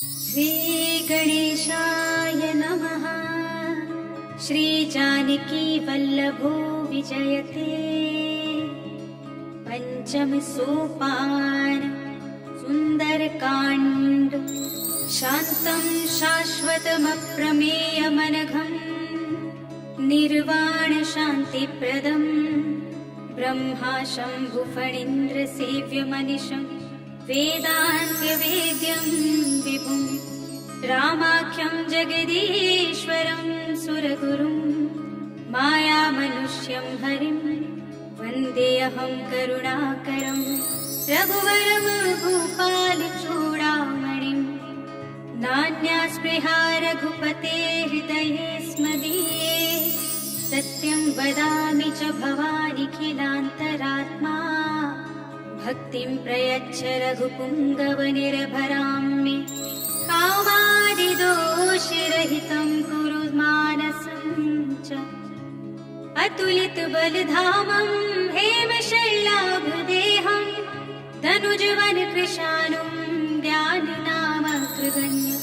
श्रीगणेशाय नमः। श्रीजानकीवल्लभो विजयते। पंचम सोपान सुंदरकांड। शान्तं शाश्वतमप्रमेयमनघम् निर्वाण शान्तिप्रदम् ब्रह्मा शम्भुफणीन्द्र सेव्यमनिशम् वेदान्त्यवेद्यं विभुं रामाख्यं जगदीश्वरं सुरगुरुं मायामनुष्यं हरिं वन्देऽहं करुणाकरं रघुवरं भूपालचूडामणिं। नान्यास्पृहा रघुपते हृदये स्मदीये सत्यं वदामि च भवानिखिलान्तरात्मा। भक्तिं प्रयच्छ रघुपुङ्गवनिर्भरां मे कामादिदोषरहितं कुरु मानसं च। अतुलितबलधामं हेमशैलाभदेहं तनुजवनकृशानुं ज्ञाननामकृगण्यं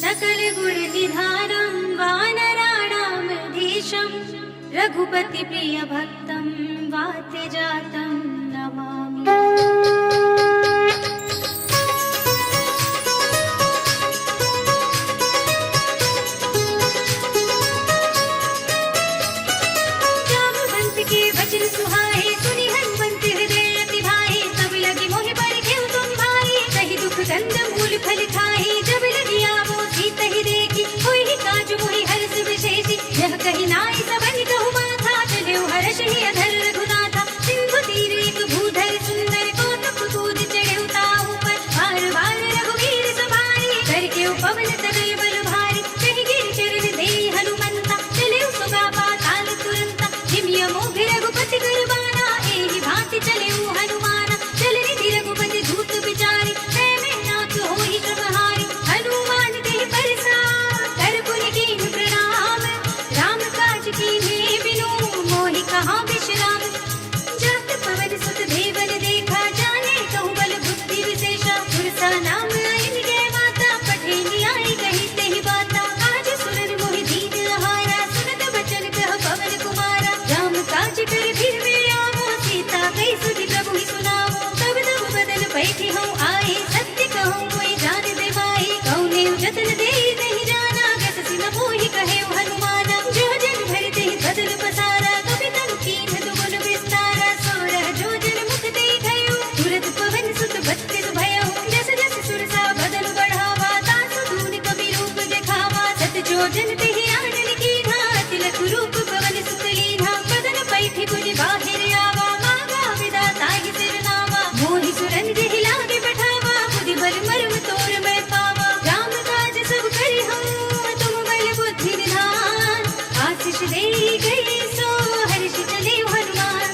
सकलगुणनिधानं वानराणामधीशं रघुपतिप्रियभक्तं वात्यजातं नमामि। जामवंत के वचन सुहाए सुनि हनुमंत हृदय अति भाए। तब लगी मोहि बरखेउ तुम भाई कहि दुख कंद मूल फल खाए। जब लगी आवो सीतहि देखी होई काज मोहि हर्ष विशेषी। यह कहि नाई सबनि कहु माथा चलेउ हर्षहि अधर रघुनाथा। सिंधु तीर एक भूधर सुंदर कौतुक कूद चढ़ेउ ताहु पर। बार बार रघुवीर सवारी करके उपवन तनय बल भारी। कहि गिरि चरण देई हनुमंता चलेउ सुगा पाताल तुरंता। हिमिय मोहि रघुपति करबाना एहि भांति चलेउ हनुमाना। चल निधि रघुपति धूत विचारी मैं नाथ होहि श्रमहारी। हनुमान देहि परसा कर पुनि कीन्ह प्रणाम। राम काज कीन्हे बिनु मोहि कहाँ विश्राम। जात पवन सुत देवन देखा जाने कहु बल बुद्धि विशेषा। पुरसा नाम आइन जय माता पठे न्याय कही तेहि बाता। आज सुरन मोहि दीन आहारा सुनत बचन कह पवन कुमारा। राम काज कर फिर मेरे आवो सीता कही सुधि प्रभु ही सुनावो। तब तब बदन पैठी हूँ आए सत्य कहूँ कोई जान दे माई। कौने जतन दे नहीं जाना गस सिन मोहि कहे हनुमाना। जो जन भरि तेहि बदन पसारा कपि तनु कीन्ह दुगुन विस्तारा। सोरह जो जन मुख देखयो तुरत पवन सुत बत्तिस भयउ। जस जस सुरसा बदन बढ़ावा तासु दून कपि रूप देखावा। सत जो जन तेहि आनन कीन्हा तिलक रूप पवन सुत लीन्हा। बदन पैठी पुनि बाहिर आवा मांगा विधाता ही सिरनावा। मोहि सुरन देहि लागे पठावा बुद्धि बल मर्म तोर मैं पावा। राम काज सब करि हम तुम बल बुद्धि निधान। आशीष देहि गए सो हर्ष चले हनुमान।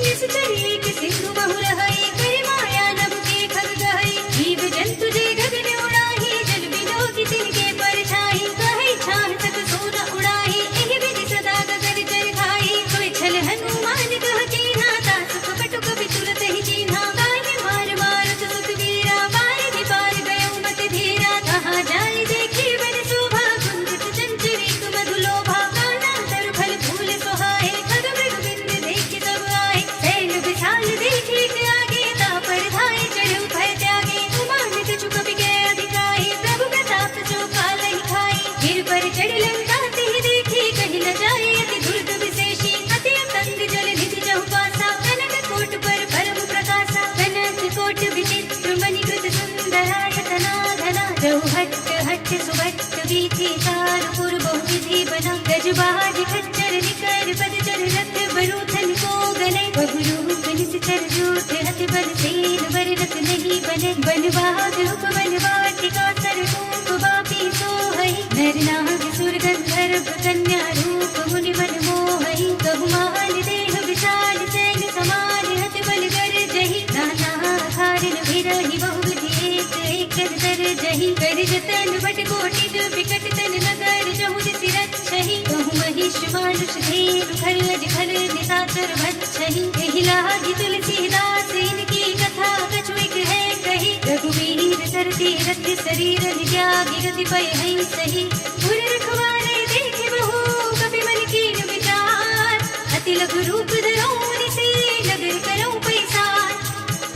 निश्चर एक सिंधु बहु रहई करि माया नभ के खग गहई। जीव जंतु जे गगन उड़ाही जल बिलो की तिनके परछाई। कहे छान तक सोना उड़ाही एहि विधि सदा गगन चर खाई। कोई छल हनुमान कह कीन्हा तासु कपटु कपि तुरत ही चीन्हा। काहे मार मारत सुत वीरा पार पार गयो मत धीरा। कहाँ जाय देखी बन शोभा कुंजित चंचल एक मधुलोभा। काना तर फल फूल सोहाए खग मृग बिंद देखि सब आए। सैल विशाल देखी के आगे तापर धाय चढ़उ भय त्यागे। उमानित चुकपि के अधिकाई प्रभु प्रताप जो कालहि खाई। गिर पर चढ़ लंका तेहि देखी कहि न जाय अति दुर्ग विशेषी। अति अतंग जल निधि चहुपासा कनक कोट पर परम प्रकाशा। कनक कोट विचित्र मणिकृत सुंदरायतना घना। जहु हट्ट हट्ट सुभट्ट वीथि चारुपुर बहु विधि बना। गजबाज खच्चर निकर पद चर रथ बरूथन को गने। बहु रूप निश्चर जोत हथ बल सेन वरनत नहीं बने। बनवाद उपवन वाटिका सर रूप बापी सोहई। नर नाग सुर गंधर्व कन्या रूप मुनि मन मोहई। कहु मान देह विशाल सैन समान हथ बल कर जही। नाना खारन विरहि बहु विधि एक एक कर जही। कर जतन बट कोटि विकट तन नगर जहु दिसि रक्षहि। कहु महिष मानुष धेनु खर अज खर निशाचर भक्षहि। एहि लागी तुलसीदास इनकी कथा कछु एक है कही। रघुवीर सरती रथ शरीर त्यागी गति पय है सही पुर रखवारे देखे बहु कपि मन कीन विचार अति लघु रूप धरो निसे नगर करो पैसार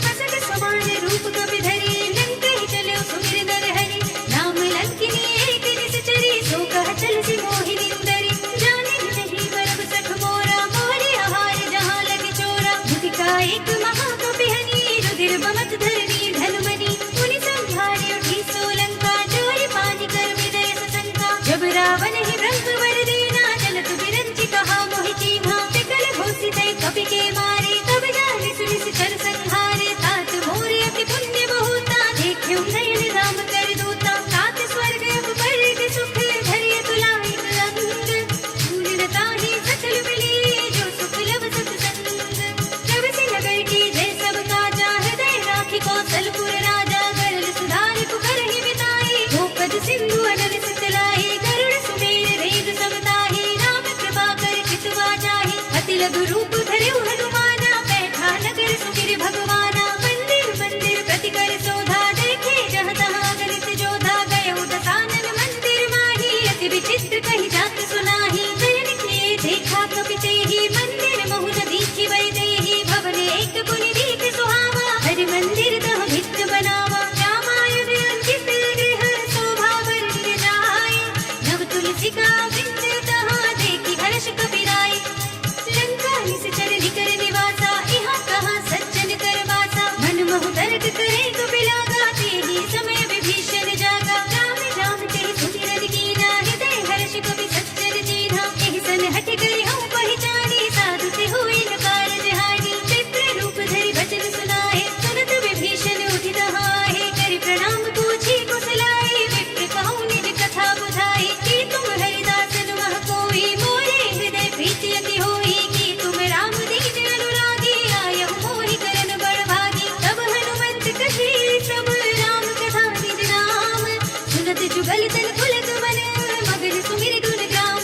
हसत समान रूप कपि धरी लंक ही चले सुमिर नर हरि नाम लंकिनी एक निश्चरी सो कह चल सी मोहि निंदरी जाने नहीं परम सख मोरा मोरे आहार जहाँ लगे चोरा मुदिका एक महाकपि हनी रुधिर बमत धरनी धनुमनी मुनि संहारे उठी सोलंका चोरी पानी कर विदय सशंका जब रावण ही ब्रह्म वर देना चलत बिरंची कहा मोहि चीन्हा विकल घोषित कपि के मारे तब जाने सुनिस कर संहारे तात मोरे अति पुण्य बहुता देख्यो नयन राम कर दूता तात स्वर्ग पर सुख धरिय तुलाई अंग पूर्णता ही सकल मिली जो सुख लब सत्संग जब से नगर की जय सब काजा हृदय राखी कौशलपुर राजा गरल सुधार पुकर ही बिताए गोपद सिंधु अनल सितलाए गरुड़ सुमेर रेग समताहे राम कृपा कर चितवा जाहे अति लघु रूप धरे हनुमाना बैठा नगर सुमिर भगवाना मंदिर मंदिर प्रति कर शोधा देखे जहाँ तहाँ गलित जोधा गयो दसानन मंदिर माही अति विचित्र कही जात सुनाही नयन किए देखा कपि तेहि मंदिर महु न दीखी वै देहि भवन एक पुनि दीख सुहावा हरि मंदिर तह भिन्न बनावा रामायण अंकित गृह शोभा वर्णित जाय नव तुलसी का वृंद तहाँ देखी हर्ष कपि राय लंका निश्चर निकर निवासा यहाँ कहाँ सज्जन कर वासा मन महु तर्क करे कपि लागा तेहि समय विभीषण जागा राम राम कहि सुमिरन कीना हृदय हर्ष कपि सज्जन चीन्हा एहि सन हठ करि हूँ पहिचानी साधु से हुई न कारज हानि चित्र रूप धरि वचन सुनाए सुनत विभीषण उठि दहाए करि प्रणाम पूछी कुशलाए विप्र कहूँ निज कथा बुझाए कि तुम हरिदासन मह कोई मोरे हृदय प्रीति अति होई कि तुम राम दीन अनुरागी आयहु मोहि करन बड़ भागी तब हनुमंत कहे सब राम कथा निज नाम सुनत जुगल तन पुलक मन मगन सुमिर गुण ग्राम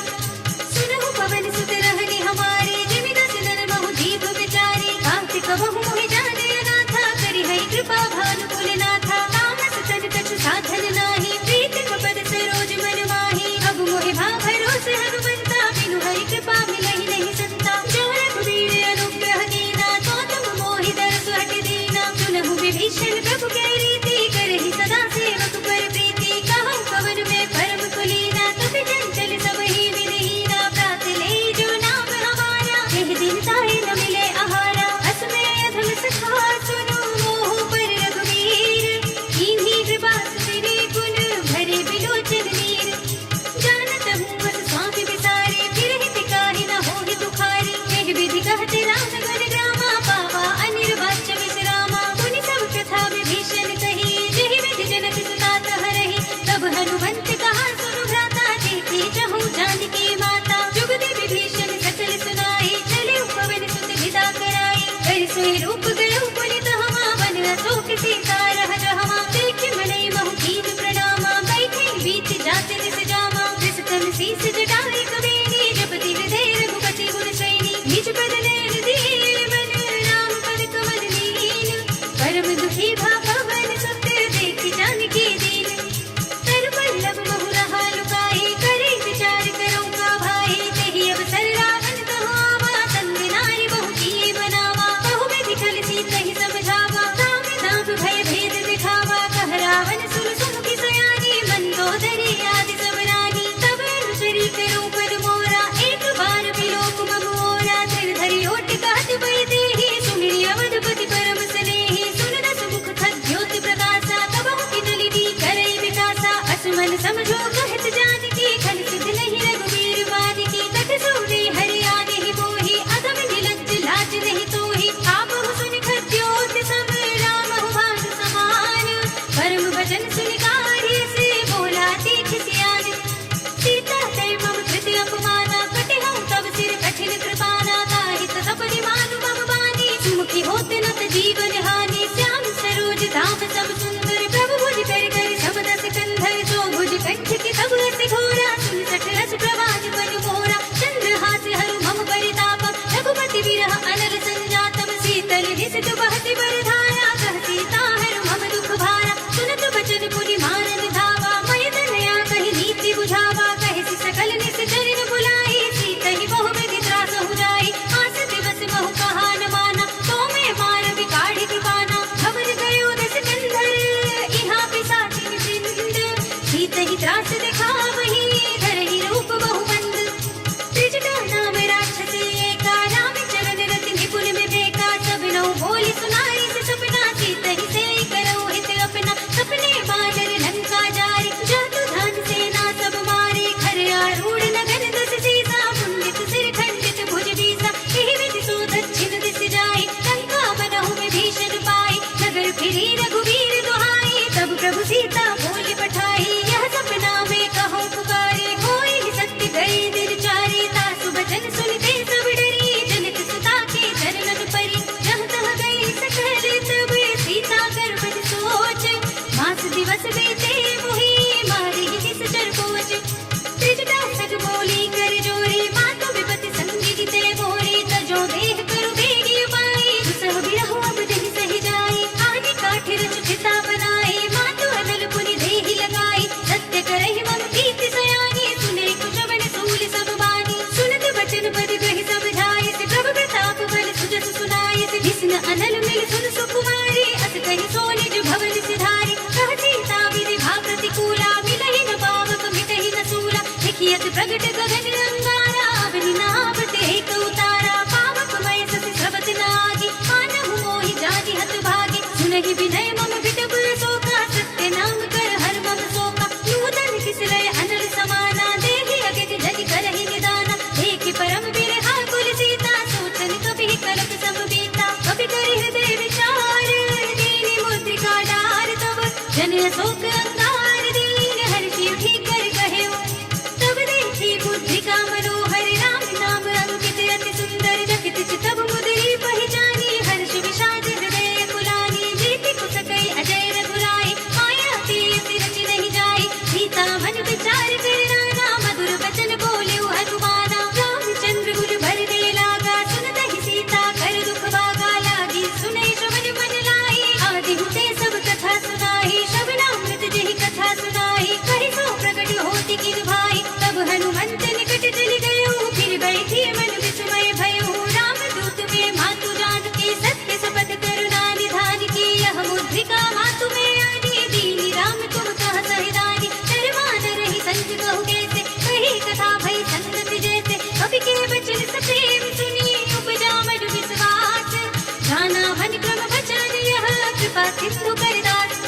सुनहु पवन सुत रहनि हमारे जिमि दस नर महु जीव विचारे कांति कबहु मोहि जाने अनाथा करि है कृपा भानुकुल नाथा तामस तन कछु साधन नाही प्रीति पद सरोज मन माही अब मोहि भा भरोसे हनुमंता बिनु हरि कृपा मिलहि नहीं संता जो रघुवीर अनुग्रह कीना तो तुम मोहि दरस हट दीना सुनहु विभीषण प्रभु के रीति करहि सदा सेवक पर प्रीति कहूँ कवन में परम कुलीना कपि चंचल सब ही विधिहीना प्रात ले जो नाम हमारा एह दिन ताहि न मिले आहारा असमय अधम सखा सुनो मोह पर रघुवीर कीन्ही कृपा सुमिरि गुण भरे बिलोचन नीर जानत हूँ बस स्वामी बिसारे फिर हित काहि न होहि दुखारी एह विधि कहते राम घर ग्रामा पावा अनिर्वाच्य विश्रामा मुनि सब कथा विभीषण कही जेहि विधि जनक सुता तहरहि तब हनुमंत कहा सुनु भ्राता देखी चहु जानकी माता जुगति विभीषण सकल सुनाई चले पवन सुत विदा कराई कर सोई रूप गयो पुनि तहमा वन अशोक सीता रह जहमा देख मनई महु कीन प्रणामा बैठे बीच जात निस जामा विसतन शीस जटाई कबीनी जपति हृदय रघुपति गुण श्रेणी निज पद नयन दिए मन राम पद कमल लीन परम दुखी भा पवन सुत देखि जानकी दीन तर पल्लव महु रहा लुकाई करे विचार करो का भाई तेहि अवसर रावण कहो आवा तंग नारी बहु किए बनावा बहु विधि खल सीतहि समझावा राम नाम भय भेद दिखावा कह रावण सुन सुमुखी सयानी मंदोदरी आदि सब रानी तब अनुचरी करो पद मोरा एक बार विलोक मम मोरा धर धरि ओट कहत बई देहि सुमिरि अवधपति परम स्नेहि सुन दस मुख खद्योत प्रकाशा तबहु की नलिनी करई विकासा असमन समझो कहत जानकी खल सिद्ध नहीं रघुवीर वानिकी तट सुने हरि आने ही मोहि अधम निलज्ज लाज नहीं तोहि आपहु सुनि खद्योत सब राम भाष समान परम वचन सुनि कार्य से बोला तीख सियान सीता तय मम कृति अपमाना कटे हूँ तब सिर कठिन कृपाना ताहित सपनि मानु मम बानी सुमुखी होत नत जीवन हानि श्याम सरोज धाम सब सुंदर प्रभु भुज कर कर सब दस कंधर जो भुज कंठ प्रगट गगन अंगारा, अवनि नाम टेक उतारा, पावक मय सति स्रवत नागी, मानहु मोहि जाति हत भागी, सुनहि विनय मम विटप शोका, सत्य नाम कर हर मम शोका, नूतन किसलय अनल समाना, देहि अगति जति करहि निदाना, देखि परम बिरहा कुल सीता, सोचन कपि कलप सब बीता, कपि करि हृदय विचार, दीनि मुद्रिका डार तब, जन अशोक अंगार, दीन हर्षि उठि कर कहेउ, तब देखी मुद्रिका मनोहर, राम नाम अंकित अति सुंदर, जकित चितब मुद्री पहिचानी, हर्ष विषाद हृदय कुलानी, जीति कुसकै अजय रघुराई, माया तीरथ रचि नहीं जाई, सीता मन विचार कर नाना, मधुर वचन बोलेउ हनुमाना, रामचंद्र गुर भर दे लागा, सुनतहि सीता कर दुख भागा, लागी सुनै श्रवण मन लाई, आदि हुते सब कथा सुनाई, श्रवणामृत जेहि कथा सुनाई, कहि सो प्रगट होति किन भाई, तब हनुमंत निकट चलि गयो, फिर बैठी मन विस्मय भयो, रामदूत में मातु जानकी, सत्य शपथ करुणा निधान की, यह मुद्रिका मातु में आनी, दीनी राम तुम कह सहिदानी, शर्मा न रही संत कहु कैसे, कही कथा भई संगत जैसे, कवि के वचन सप्रेम सुनी, उपजा मन विश्वास, जाना मन क्रम वचन यह, कृपा सिंधु करदास,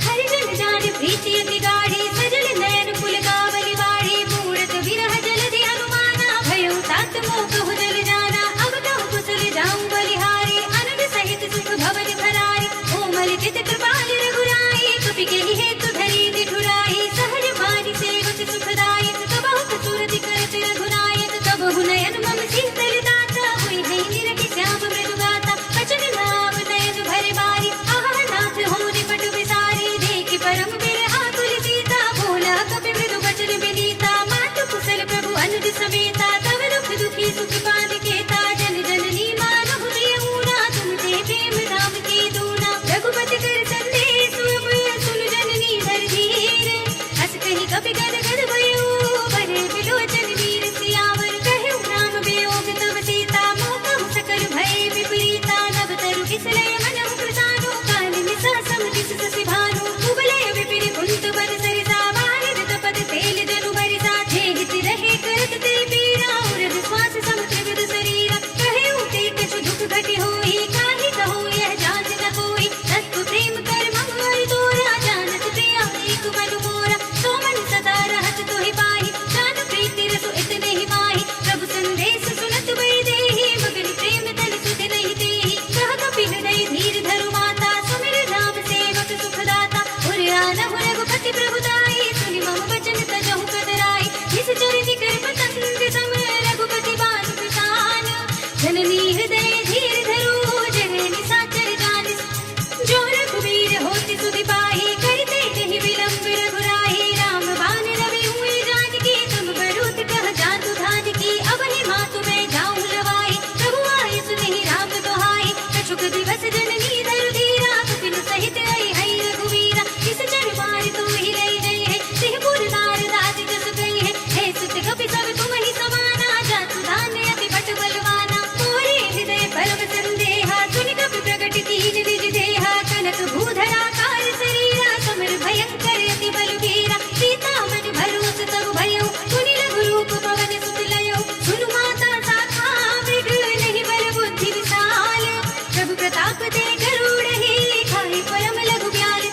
हरिजन जान प्रीति अति गाढ़ी, सजल नयन पुलकावली वाढ़ी, मूरत विरह जलधि हनुमाना, भयो तात मोह कहु जल जाना, अब कहु कुशल जाऊं बलिहारी, आनंद सहित सुख भवन भराई, कोमल चित कृपाल रघुराई, कपि केहि हेतु धरि निठुराई, सहज भानि सेवक सुखदायक, कबहु सुरति करत रघुनायक, कबहु नयन मम शीतल दाता, हुई है निरखि श्याम मृदु गाता, बचन नाम नयन भरे बारी, आहा नाथ हो निपट विसारी, देखि परम बिरहा कुल सीता, बोला कपि मृदु वचन विनीता, मातु कुशल प्रभु अनुज समेता, तब दुख दुखी सुख पान केता, जन जननी मानहु प्रियऊना, तुम ते प्रेम राम के दूना, रघुपति कर संदेश अब, सुन जननी धर धीर, हस कहि कपि गद गद भयो, बरे बिलोचन वीर सियावर, कहेउ राम वियोग तब सीता, मोह कहु सकल भय विपरीता, नव तरु किसलय मनहु कृतानु, कानन सा समुदित ससि भानु, उबलय विपिन कुंत बन सरिसा, बारिद तपत तेल जनु बरिसा, जेहित रहे करत ते पीरा, उरद श्वास समुद्र विद शरीरा, कहेउ ते कछु दुख घटि होई, काहि कहूँ यह जान न कोई, तत्व प्रेम कर मम और तोरा, जानत प्रिया एक मन मोरा, सो मन सदा रहत तोहि पाहि, जान प्रीति रसु इतने ही माहि, प्रभु संदेश सुनत बई देहि, मगन प्रेम तन सुध नहीं देहि, कह कपि हृदय धीर धरु माता, सुमिर राम सेवक सुखदाता, उर आनहु रघुपति प्रभुताई, सुनि मम वचन तजहु कतराई, निश्चर निकर पतंग सम, रघुपति बान प्रसान, जननी हृदय धीर धरु, जय निशाचर जान, जो रघुवीर होति सुधि पाहि, करते नहीं विलंब रघुराहि, राम बान रवि हुई जानकी, तुम बरूत कह जातु धान की, अब ही मातु मैं जाऊं लवाई, प्रभु आए सुनहि राम दोहाई, कछुक दिवस जननी धरु धीरा, कपिन सहित आई है रघुवीरा, किस चर मार तू ही लई गई है, सिंहपुर नार दाति जस गई है, हे सुत कपि सब तुम ही समाना, जातु धान अति बट बलवाना, मोरे हृदय परम संदेहा, सुनि कपि प्रगट कीन निज देहा, कनक भूधरा कार शरीरा, समर भयंकर अति बलवीरा, सीता मन भरोस तब भयो, सुनि लघु रूप पवन सुत लयो, सुनु माता शाखा मृग, नहीं बल बुद्धि विशाल, प्रभु प्रताप ते गरुड़हि, खाहि परम लघु ब्याल,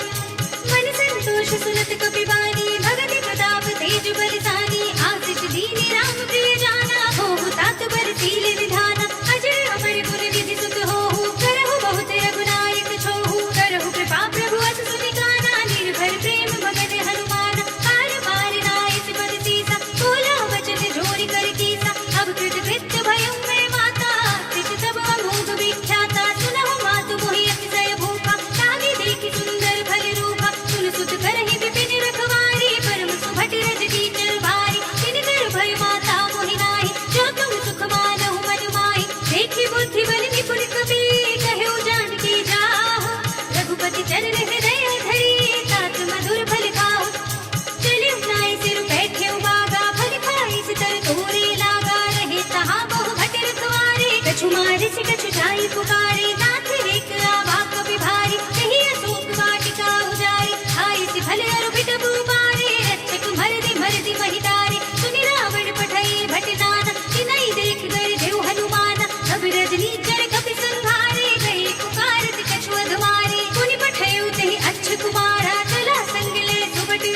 मन संतोष सुनत कपि बानी, भगति प्रताप तेज बलिसानी, आशीष दीनी राम प्रिय जाना, होहु तात बरसील विधाना, अजर अमर गुण निधि सुत होहु, करहु बहुत रघुनायक छोहु, करहु कृपा प्रभु अस सुनि काना, निर्भर प्रेम मगन हनुमान, पार पार नाइस पद सीसा, बोला वचन जोरि कर कीसा, अब कृत कृत्य भयउ मैं माता, तिस तब अमोघ विख्याता, सुनहु मातु मोहि अतिशय भूखा, लागे देखि सुंदर फल रूपा, सुन सुत करहि विपिन रखवारी, परम सुभट रज कीचर भारी, तिनकर भय माता मोहि नाहि, जो तुम सुख मानहु मन माहि, देखि बुद्धि बल निपुण कपि, कहेउ जानकी जाहु, रघुपति चरण हृदय धरि, तात मधुर फल खाओ, चलिउ नाइ सिर बैठेउ बागा, फल खाइ सितर तोरे लागा, रहे तहाँ बहु भट रखवारे, कछु मारे से कछु जाई पुकारे, नाथ एक आवा कपि भारी, कही अशोक वाटिका उजारी, खाइ सि फल अरु बिटपु पारे, रक्षक भरति महितारे, सुनि रावण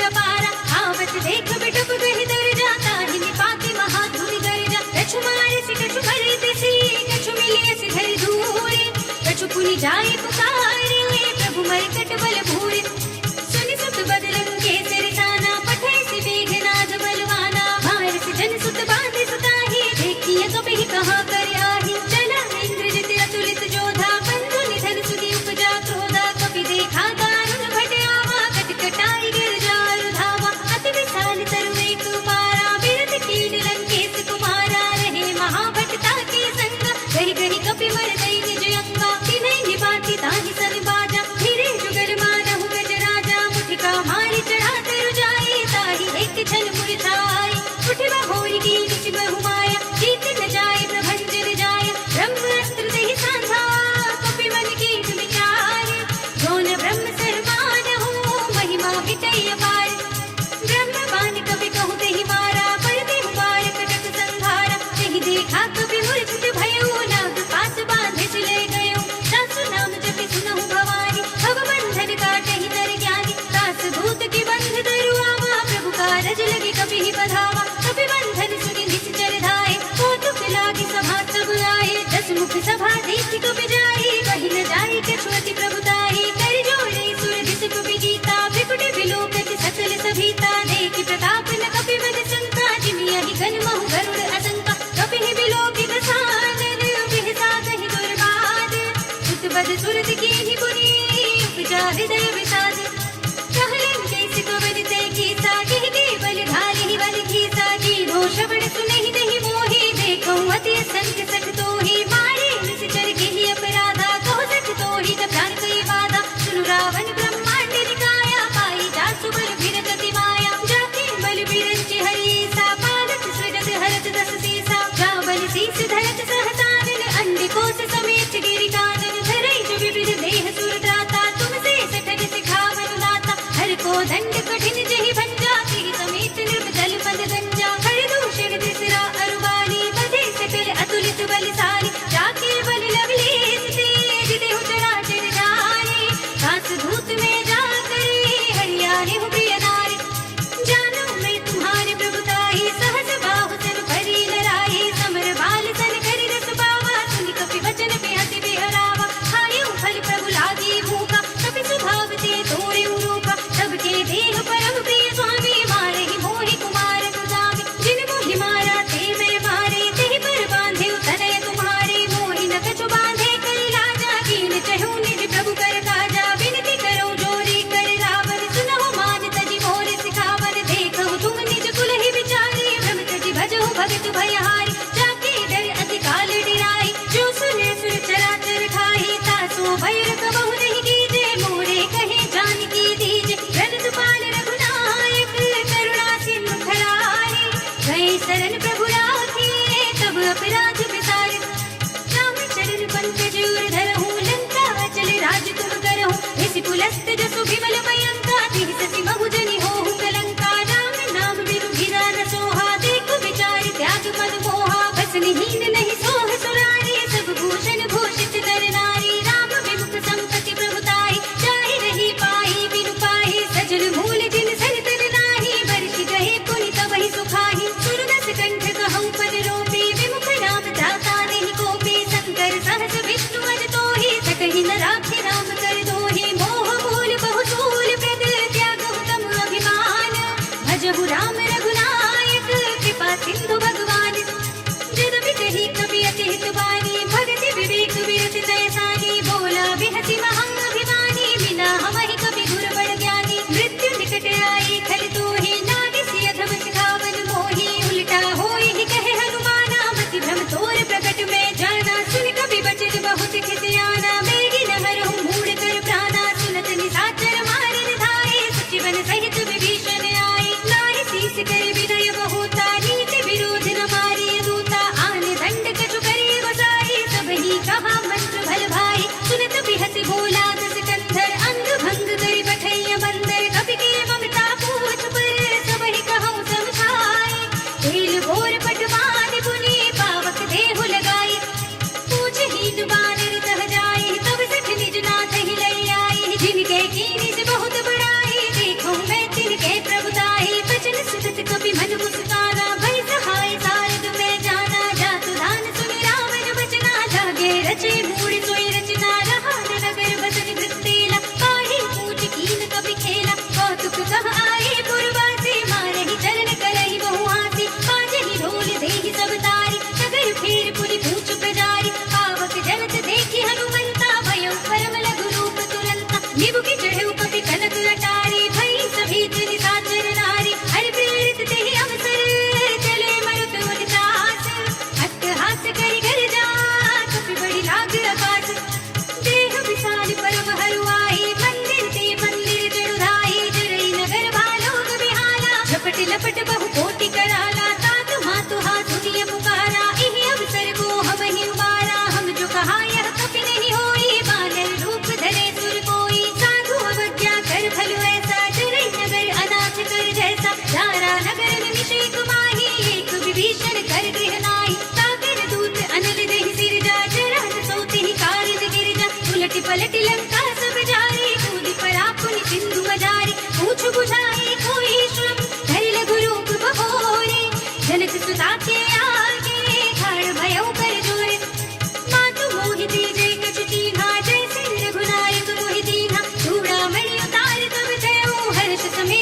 अपारा आवत देख बिटुक गहि दर जाता हिनि पाति महाधुनि गर्जा कछु मारे से कछु मरे तिसी कछु मिलिए से धरि धूरे कछु पुनि जाए पुकारे प्रभु मरकट बल भूरे सुनि सुत बदलन के सिरसाना पठै से मेघनाद बलवाना भार से जन सुत बांधे सुताही देखिए कभी कहाँ कर आही चला इंद्रजित अतुलित जोधा बंधु निधन सुनि उपजा क्रोधा कभी देखा दारुण भट आवा कटकटाई गिरजार धावा अति विशाल तरु एक पारा बिरध कीन लंकेश कुमारा रहे महाभटता के संगा गहि गहि कपि मर गई निज अंगा तिन्हि निभाति ताहि सन बाजा धीरे जुगल मानहु गज राजा मुठिका मारी चढ़ा तरु जाए ताहि एक छल मुरझाई उठिबा होई की निच बहु माया जीत न जाए प्रभंजन जाय ब्रह्म अस्त्र देहि सांधा कपि मन कीन विचार जोन ब्रह्म सरमान हो महिमा विटय अपार ब्रह्म बाण कपि कहु तेहि मारा पर देहु मार कटक संहारा तेहि देखा कपि मूर्छित भयो नाग पास बांधे चले गयो सासु नाम जपि सुनहु भवानी भव बंधन काटहि नर ज्ञानी दास दूत की बंध धरु आवा प्रभु कारज लगे कपि ही बधावा कपि बंधन सुनि निश्चर धाये कौतुक लागी सभा सब आए दस मुख सभा देख कपि जाए कहि न जाए कछुअति प्रभुताई कर जोड़े सुर दिस कपि गीता विकुट विलोकति सकल सभीता देख प्रताप न कपि बद शंका जिमियहि घन महु गरुड़ असंका कपि ही विलोकि दसानन बिहसा कहि दुर्बाद सुत बद सुरत कीनि पुनि उपजा हृदय विषाद कहलन कैसे कवन ते कीसा कहि केवल ढालिहि बल खीसा कीन्हो श्रवण सुनहि नहीं मोहि देखौ अति संग सख तोहि मारे निश्चर केहि अपराधा कहो सख तोहि न प्राण कई वादा सुनु रावण ब्रह्मांड निकाया पाई जासु बल भिरत अति माया जाके बल बिरंचि हरि सा पालक सृजत हरत दस सीसा जा बल शीस धरत सहसानन अंडिकोश समेत गिरि कानन धरई जो विविध देह सुर त्राता तुमसे सठन सिखावन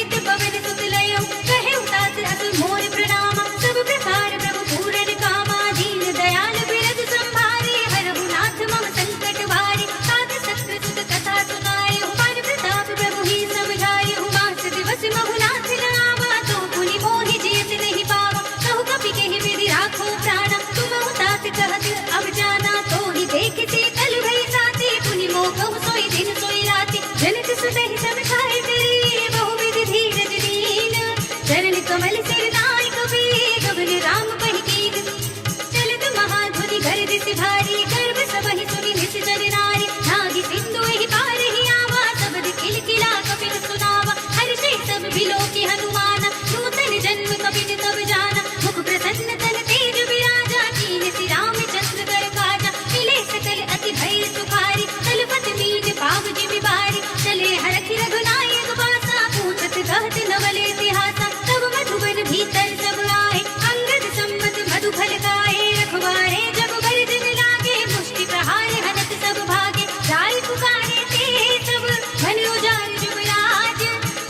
सहित पवन सुत लयो कहे उतात असुर मोर प्रणाम सब प्रकार प्रभु पूरन कामा दीन दयाल बिरद संभारे हरहु नाथ मम संकट भारे साध सत्र सुत कथा सुनाए पर प्रताप प्रभु ही समझाए मास दिवस महुनाथ नामा तो पुनि मोहि जियत नहीं पावा कहु कपि कहि विधि राखो प्राणा तुम तात कहत अब जाना तो ही देख शीतल भई साथी पुनि मोह कहु सोई दिन सोई राति जनक सुतहि सब खाए करी बहु विधि धीरज दीन चरण कमल सिर नाय कपि गगन राम कहि कीन चलत महाधुनि घर दिस भारी गर्भ सबहि सुनि निश्चर नारी नागी सिंधु एहि पार ही आवा सबद किलकिला कपिन सुनावा हर्षि सब बिलोकी हनुमाना नूतन जन्म कपिन तब जाना मुख प्रसन्न तन तेज विराजा कीन सि रामचंद्र कर काजा मिले सकल अति भय सुखारी तलपत मीन पाव जिमि बारी चले हरखि रघुनायक बासा पूछत कहत नवल इतिहासा तब मधुबन भीतर सब आए अंगद सम्मत मधु फल खाए रखवारे जब बर दिन लागे मुष्टि प्रहार हनत सब भागे जाय पुकारे ते सब मन उजाड़ जुबराज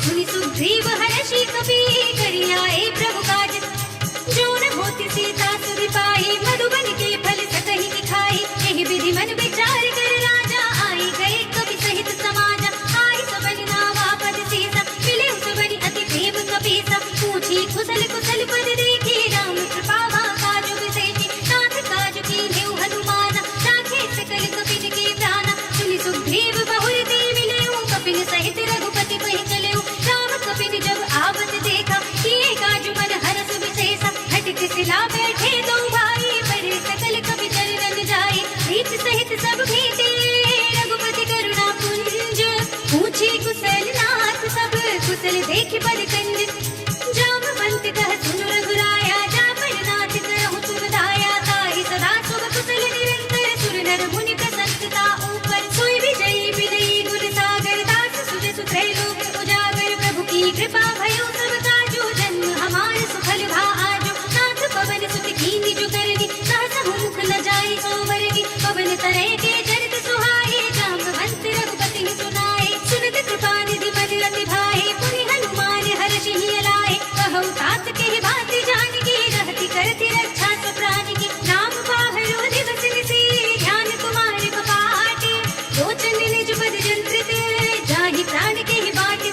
सुनि सुग्रीव हर्षि कपि करि आए प्रभु काज जोन होति सीता सुधि पाई मधुबन के फल सकहि दिखाई एहि विधि मन विचार कर राजा आई गए कपि सहित समाजा आई सबन नावा पद सीसा मिले सबनि अति प्रेम कपीसा पूछी कुशल कुशल पद देखी राम कृपा काज विशेषी नाथ काज कीन्हेउ हनुमाना राखे सकल कपिन के प्राणा सुनि सुग्रीव बहुर ते मिलेउ कपिन सहित रघुपति पहि चलेउ राम कपिन जब आवत देखा किए काज मन हरस विशेषा हटक सिला बैठे दो भाई बड़े सकल कपि चरण जाए प्रीत सहित सब भेटे रघुपति करुणा पुंज पूछी कुशल नाथ सब कुशल देख पद कंज जामवंत कह सुनु रघुराया जामन नाथ करहु तुम दाया ताहि सदा शुभ कुशल निरंतर सुर नर मुनि प्रसन्नता ऊपर सोई विजयी विनयी गुण सागर दास सुज सुत्रय लोक उजागर प्रभु की कृपा भयो सब काजो जन्म हमार सुफल भा आजो नाथ पवन सुत कीन्ही जो करनी सहस मुख न जाय सोवरनी पवन तरय के चरित सुहाए जामवंत रघुपति सुनाए सुनत कृपा निधि मन रति भाए पुनि हनुमान हर्षि लाए कहु तात के बात जानकी रहति करति रक्षा सब प्राण की नाम पाहरो दिवस निसी ध्यान कुमार कपाटे लोचन निज पद जंत्रित जाहि प्राण के बाट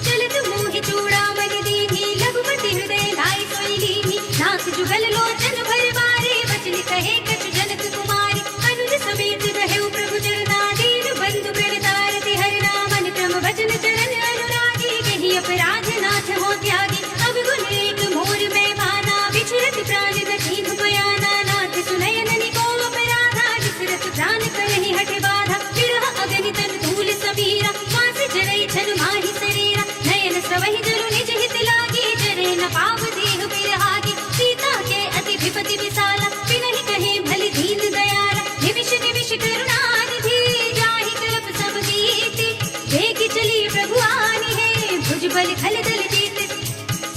चलत मोहि चूड़ामणि दीन्ही लघुपति हृदय लाय सोई लीन्ही नाथ जुगल लोचन भर बारे बचन कहे कछु जनक कुमारी अनुज समेत रहेउ प्रभु चरना दीन बंधु प्रणतारति हरना मन क्रम वचन चरण अनुरागी कहि अपराध नाथ हो त्यागी अब गुण एक मोर में माना विचरत प्राण दीन बयाना नाथ सुनयन निको अपराधा विसरत प्राण करहि हठ बाधा विरह अगनि तन धूल सबीरा मास जरई छन माहि शरीरा नयन सवहि जरु निज हित लागी जरे न पाव देह बिरहागी सीता के अति विपति विशाला बिनहि कहे भली दीन दयाला निमिष निमिष करुणा निधि जाहि कल्प सब गीति देख चली प्रभु आनी है भुज बल खल दल जीत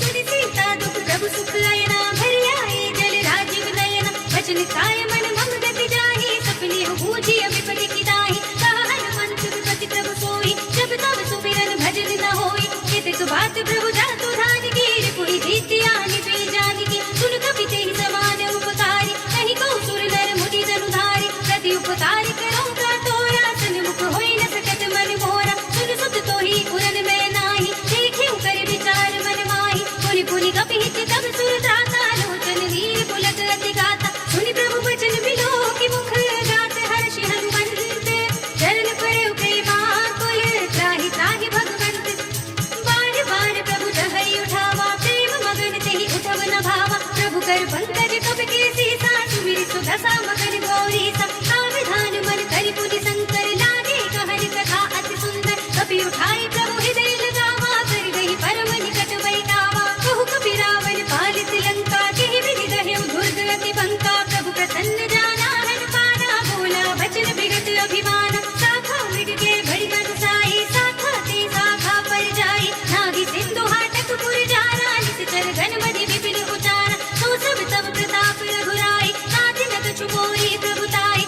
सुनि सीता दुख प्रभु सुख लयना भर आए जल राजीव नयना वचन काय मन मम गति जाहि सपने हो बूझी विपति की दाहि कहा हनुमंत विपति प्रभु सोई जब तब सुमिरन भजन न होई कितक बात प्रभु जातु धान की रिपुहि जीति आनि पे जानि की सुन कपि तेहि समान उपकारी कहि कहु सुर नर मुनि जनुधारी प्रति उपकारी करो का तोरा सन्मुख होई न सकत मन मोरा सुन सुत तोहि उरन में नाही देखे कर विचार मन माही पुनि पुनि कपि हित तब सुर त्राता लोचन नीर पुलक अति गाता सुनि प्रभु वचन बिलो की मुख गात हर्षि हनुमंत चरण पड़ेउ प्रेमा कुल त्राहि त्राहि भगवंत बार बार प्रभु दहई उठावा प्रेम मगन तेहि उठव न भावा प्रभु कर पंकज कपि के सीसा सुमिरि सुदशा मगन गौरी सा सावधान मन करि पुनि शंकर लागे कहन कथा अति सुंदर कपि उठाई प्रभु हृदय लगावा कर गई परम निकट बैठावा कहु कपि रावण पालित लंका केहि विधि दहेउ दुर्ग अति बंका प्रभु प्रसन्न जाना हन पाना बोला वचन विगत अभिमान शाखा मृग के बड़ी मन साई शाखा ते शाखा पर जाई नागी सिंधु हाटक पुर जाना निश्चर घन मधि विपिन उचारा तो सब तब प्रताप रघुराई नाथ न कछु मोहि प्रभुताई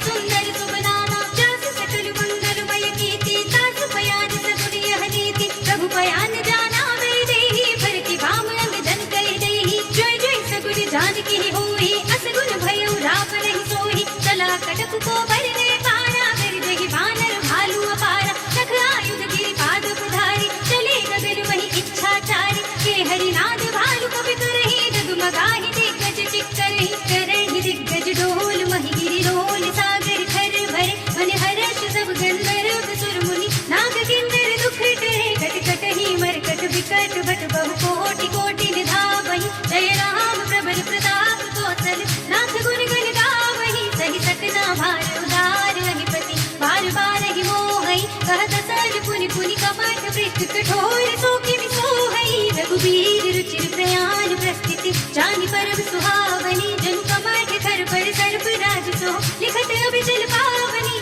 सुंदर सुबनाना जासु सकल मंगलमय कीर्ति तासु बयान सगुन यह नीति प्रभु बयान जाना वे देहि भर की भाम अंग जन कर देहि जय जय सगुन जानकी होई असगुन भयो राम नहीं सोई चला कटक को भरने पारा कर देहि बानर भालू अपारा नख आयुध गिरि पाद पधारी चले गगन वही इच्छाचारी के हरिनाद भालू कवि करहि डगमगाहि दिग्गज चिक्करहि करहि दिग्गज डोल महि गिरि रोल सागर खर भरे मन हर्ष सब गंधर्व सुर मुनि नाग किन्नर दुख टरे कट कटहि मरकट विकट भट बहु कोटि कोटि निधावहि जय राम प्रबल प्रताप कौशल नाथ गुण गण गावहि सहि सकना भार उदार अधिपति बार बार ही मोहई कहत सर पुनि पुनि कपट वृत्त कठोर सो किमि सोहई रघुबीर रुचिर प्रयाण प्रस्थिति जानि परम सुहावनी जनु कमठ खर पर सर्प राज सो लिखत अभिजल पावनी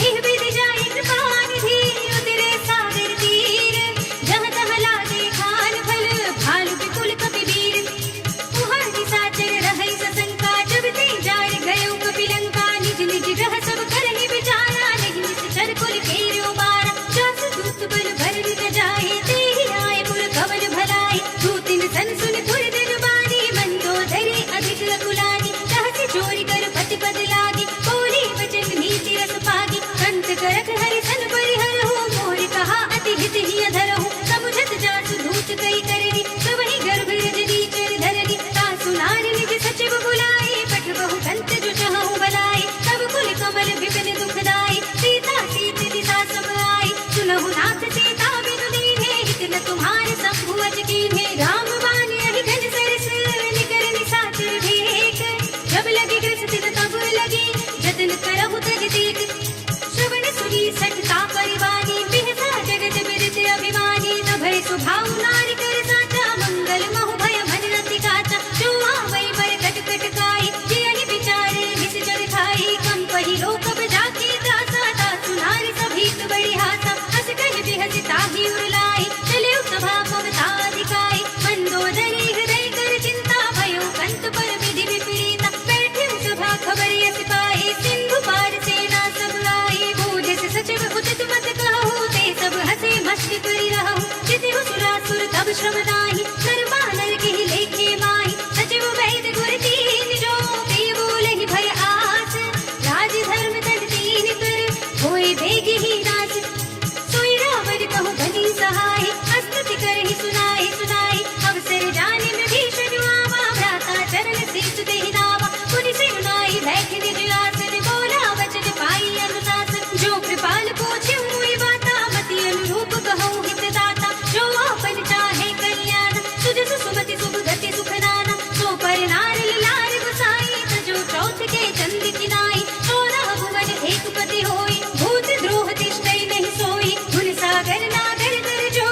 एह विधि जाय कृपा निधि उतरे सागर तीर जहाँ तहाँ लागे खान फल भालु विपुल कपिवीर उहाँ निशाचर रहै सशंका जब ते जार गयो कपिलंका निज निज ग्रह सब करहि विचारा नहीं निश्चर कुल घेरो बारा जासु दूत बल भर न जाए तेहि आए पुर कवल भलाए दूतिन सन सुन पुर दिन बारी मंदोदरी अधिक अकुलानी सहस चोरी कर पति पद लागी बोली वचन नीति रस पागी कंत करक हरि सन परिहर हो मोर कहा अति हित ही अधर हो समुझत जासु दूत कई करनी सबहि गर्भ रजनी चर धरनी तासु नार निज सचिव बुलाए पठ बहु कंत जो चहु बलाए तब कुल कमल विपिन दुखदाई सीता सीत दिशा सब आई सुनहु नाथ सीता बिनु दीन्हे हित न तुम्हारे शंभु अज कीन्हे राम बानी अहि घन सरस निकर निशाचर ढेक जब लगी ग्रसित तब लगी जतन करहु तज देख श्रवण सुनी सठता परिवानी बिहसा जगत बिरत अभिमानी न भय सुभाव नारी कर साचा मंगल महु भय मन रति काचा जो आवै पर कट कट काई जे अहि विचार विस जग खाई कम पहि लोक बजाकी त्रासा तासु नारी सभीत बड़ी हासा हस कहि बिहस ताहि उरलाई चले सभा ममता दिखाई मंदोदरी हृदय कर चिंता भयो कंत पर विधि विपरीता बैठे सभा खबर यस पाई सिंधु पार सेना सब आई बूझ सचिव उचित मत कहूँ ते सब हंसे मस्ती करी रहूँ जिति सुरासुर तब श्रम नाही कर बानर के लेखे माही सचिव वैद गुर तीन जो ते बोले ही भय आस राज धर्म तन तीन कर होए वेग ही नाश सोई रावण कहु धनी सहाय स्तुति करहि सुनाए सुनाए अवसर जाने में भीषण आवा भ्राता चरण शीश देहि नावा पुनि सिरुनाई बैठ निज आसन बोला वचन पाई अनुशासन जो कृपाल पूछे हुई बाता मति अनुरूप कहूँ हित दाता जो आपन चाहे कल्याण सुजस सुमति शुभ गति सुख नाना सो पर नार लार बसाई तजो चौथ के चंद किनाई 14 भुवन एक पति होई भूत द्रोह तिष्ठै नहीं सोई गुण सागर नागर कर जो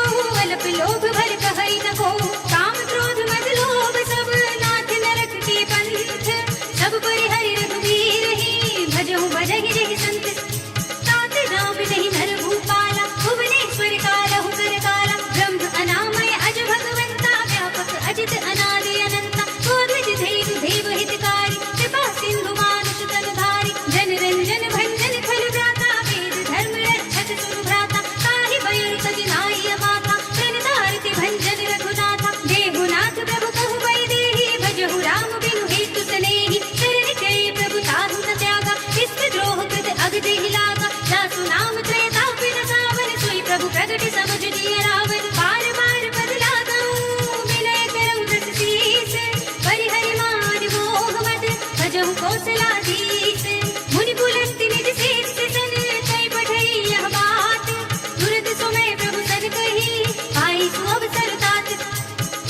अल्प लोभ भर कहै न को काम क्रोध मद लोभ सब नाथ नरक के पंथ सब परिहरि रघुवीर ही भजहु भजहि जहि संत तात राम नहीं नर भूपाला भुवनेश्वर कालहु कर काला ब्रह्म अनामय अज भगवंता व्यापक अजित अनादि अनंता गोद्विज धेनु देव हितकारी कृपा सिंधु मानुष तन धारी जन रंजन भंजन खल भ्राता वेद धर्म रक्षक सुर भ्राता ताहि बयरु तज नाई अमाता प्रणतारति भंजन रघुनाथा देहुनाथ प्रभु कहु वै देहि भजहु राम बिनु हेतु सनेहि शरण गए प्रभु ताहु न त्यागा इष्ट द्रोह कृत अग देहि लागा जासु नाम त्रयताप न सावन सोई प्रभु प्रगट समझ जिय रावण बार बार बदला गऊं विनय करऊं दस शीस परिहरि मान मोह मद भजहु कौशलाधीश मुनि पुलस्ति निज शीस सन तै पठई यह बात तुरत सुमय प्रभु सन कही आई सु अवसर तात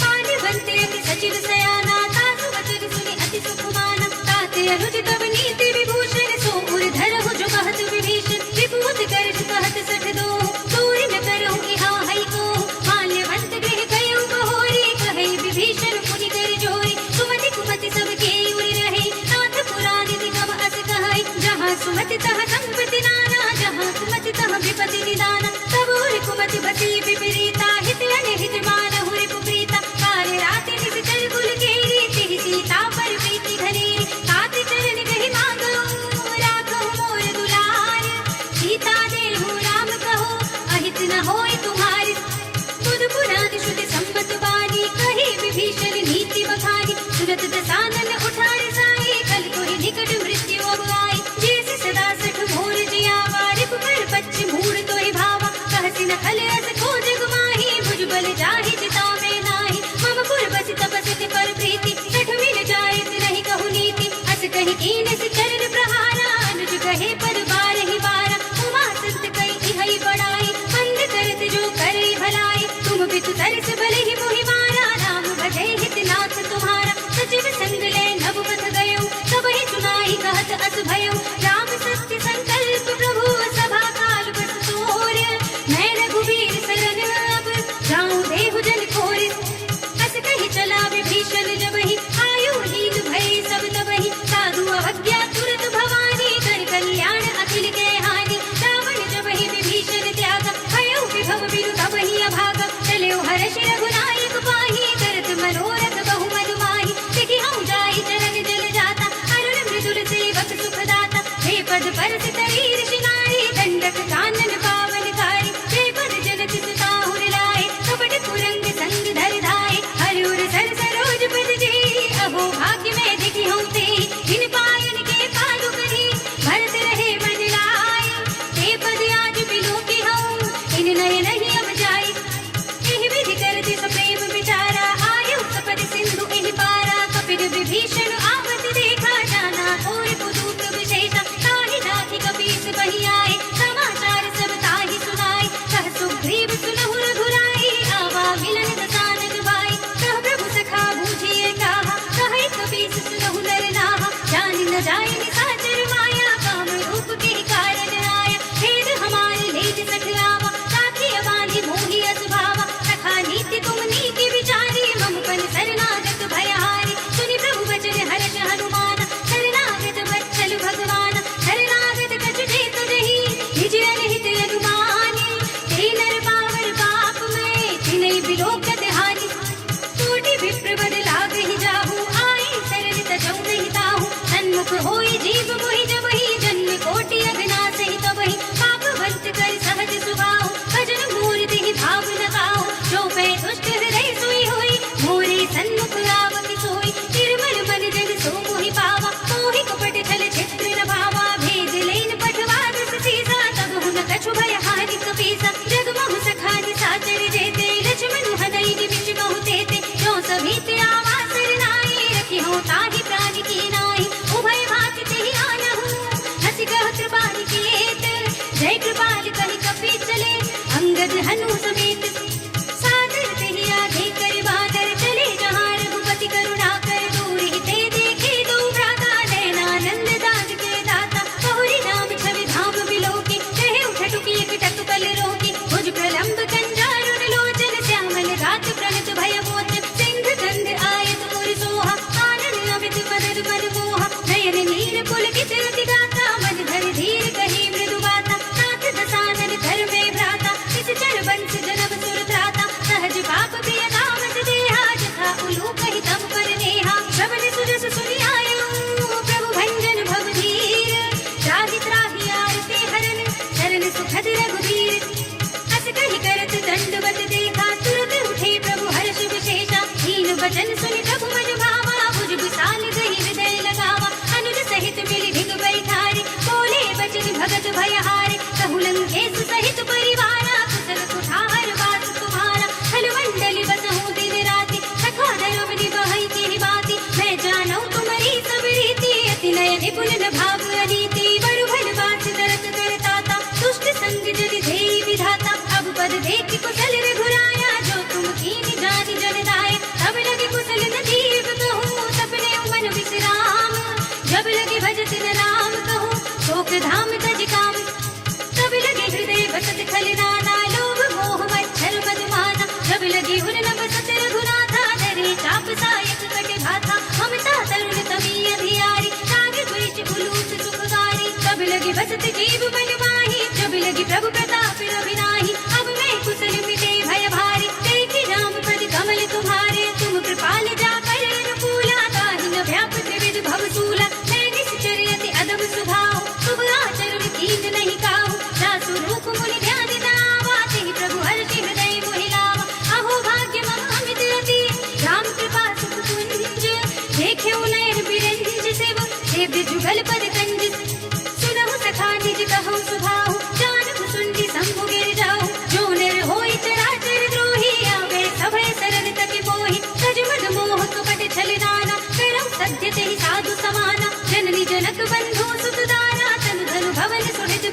मान्यवंत अति सचिव सयाना तासु वचन सुनि अति सुख माना तात अनुज तब नीति विभूषण सो उर धरहु जो कहत विभीषण विभूत कर कहत सठ दो दूर न करहु इहा हई को बारही बारा उमा संत कई इहई बड़ाई बंद करत जो करई भलाई तुम बितु तरस भले ही मोहि मारा राम भजै हितनाथ तुम्हारा सचिव संग ले नभ पथ गयो सब ही सुनाई कहत अस भयो राम सत्य संकल्प प्रभु सभा काल बस तोर मैं रघुवीर शरण अब जाऊं देहु जन खोर अस कहि चला विभीषण जबहि आयु हीन भय सब तबहि साधु अवज्ञा तुरत भवानी कर कल्याण अखिल के हानि रावण जबहि विभीषण त्याग भयो विभव बिनु तबहि अभागा चलियो हर्ष रघुनायक पाहि करत मनोरथ बहु मन माहि देखि हम जाई चरण जल जाता अरुण मृदुल सेवक सुख दाता हे पद परस शरीर शिनारी दंडक कानन पावन कारी हे पद जनक सुताहुर लाए कपट कुरंग संग धर धाए हरिउर सर सरोज पद जी अहो भाग्य में देखि हम ते इन पायन के पालु करी भरत रहे मन लाए हे पद आज बिलो की हम इन नय नहीं अब जाई एहि विधि करति प्रेम विचारा आयु सपद सिंधु एहि पारा कपिल विभीषण आवत देखा जाना और पुदूत विशेषा ताहि नाथि कपीस बहि आए समाचार सब ताहि सुनाए कह सुग्रीव सुनहु रघुराई आवा मिलन दसानन बाई कह प्रभु सखा बूझिए कहा कहे कपीस सुनहु नर नाहा जान न जाए निशाचर माया काम रूप के कारण आया भेद हमारे लेज सखलावा साथी अबानी मोहि असभावा सखा नीति तुम नीति विचारी मम पन शरणागत भयहारी सुनि प्रभु वचन हर्ष हनुमान शरणागत वत्सल भगवान शरणागत कछु जेत जहि निज अनहित अनुमानी ते नर पावर पाप में तिनहि बिलोकत हानि कोटि विप्र बद लागहि जाहु आए सरल तजौ नहीं ताहु सन्मुख होई जीव मोहि जबहि जन्म कोटि अघनासहि तबहि पाप वंत कर सहज सुभाव भजन मूर्ति भाव लगाओ जो पै दुष्ट हृदय सोई होई मोरे सन्मुख आवति सोई निर्मल मन जन सो मोहि पावा मोहि कपट छल छिद्र न भावा भेद लेन पठवा दस सीसा तब हुन कछु भय हानि कपीसा जग महु सखानि साचर जेते लक्ष्मण हृदय निमिष बहु तेते जो सभी ते आवा सरनाई रखी हो ताहि प्राण की नाई उभय भाति तेहि आनहु हसि कह कृपाल कीत जय कृपाल कहि कपि चले अंगद हनु समेत सादर तेहि आगे कर बादर चले जहाँ रघुपति करुणा कर दूर ही ते देखे दो भ्राता नयनानंद दाद के दाता बहुरी नाम छवि धाम बिलोकी कहे उठटुकी एक टक पल रोकी भुज प्रलंब कंजारुण लोचन श्यामल गात प्रणत भय मोचन सिंह गंध आयत मुर सोहा आनन अमित मदन मन मोहा नयन नीर पुलकित रति गाता मन धर धीर कही मृदु बाता नाथ दसानन घर में भ्राता इस चर बंस जनम सुर त्राता सहज पाप प्रिय कामत देहा जथा उलूक हितम पर नेहा श्रवण सुरस सुनि आयो प्रभु भंजन भव धीर त्राहि त्राहि आरती हरन शरण सुखद रघुवीर अस कहि करत दंडवत देखा तुरत उठे प्रभु हर्ष विशेषा दीन वचन सुनि प्रभु मन भावा भुज विशाल गहि हृदय लगावा अनुज सहित मिलि ढिग बैठारी बोले बचन भगत भयहारी कहु लंकेश सहित परिवारा कुशल कुठार वास तुम्हारा हलमंडली बसहु दिन राति सखा धर्म निबहै केहि बाती मैं जानौ तुम्हारी सब रीति अति नय निपुण न भाव अनीति बरु भल बात दरत करताता दुष्ट संग जन धेहि विधाता अब पद देख कुशल रघुराया जो तुम कीनि जानि जन दाय तब लगे कुशल न जीव कहूँ सपने मन विश्राम जब लगे भजत न राम कहूँ शोक धाम तज काम तब लगे हृदय बसत खल नाना लोभ मोह मच्छर मद माना जब लगे हुन न बसत रघुनाथा डरे चाप सायक कट घाथा ममता तरुण तमी अधियारी राग द्वेष बुलूत सुखगारी तब लगे बसत जीव मन माही जब लगे प्रभु प्रताप रविनाही अब मैं कुशल मिटे भय भारी देखी राम पद कमल तुम्हारे तुम कृपाल जाकर अनुकूला ताहि न व्याप त्रिविध भव सूला मैं निश्चर अति अदम स्वभाव शुभ आचरण कीन नहीं काहू दासु रूप मुनि ध्यान दावा तेहि प्रभु हर्षि हृदय मोहि लावा अहो भाग्य मम अमित रति राम कृपा सुख कुंज देख्यो नयन बिरंज शिव देव जुगल पद कंज सुनहु सखा निज कहु सुभाहु जानहु सुंदि शंभु गिर जाहु जो नर होई चराचर द्रोही आवे सभय सरल तपि मोहि सज मद मोह कपट छल नाना करम सत्य तेहि साधु समाना जननी जनक बंधु सुत दाना तनु धनु भवन सुहृद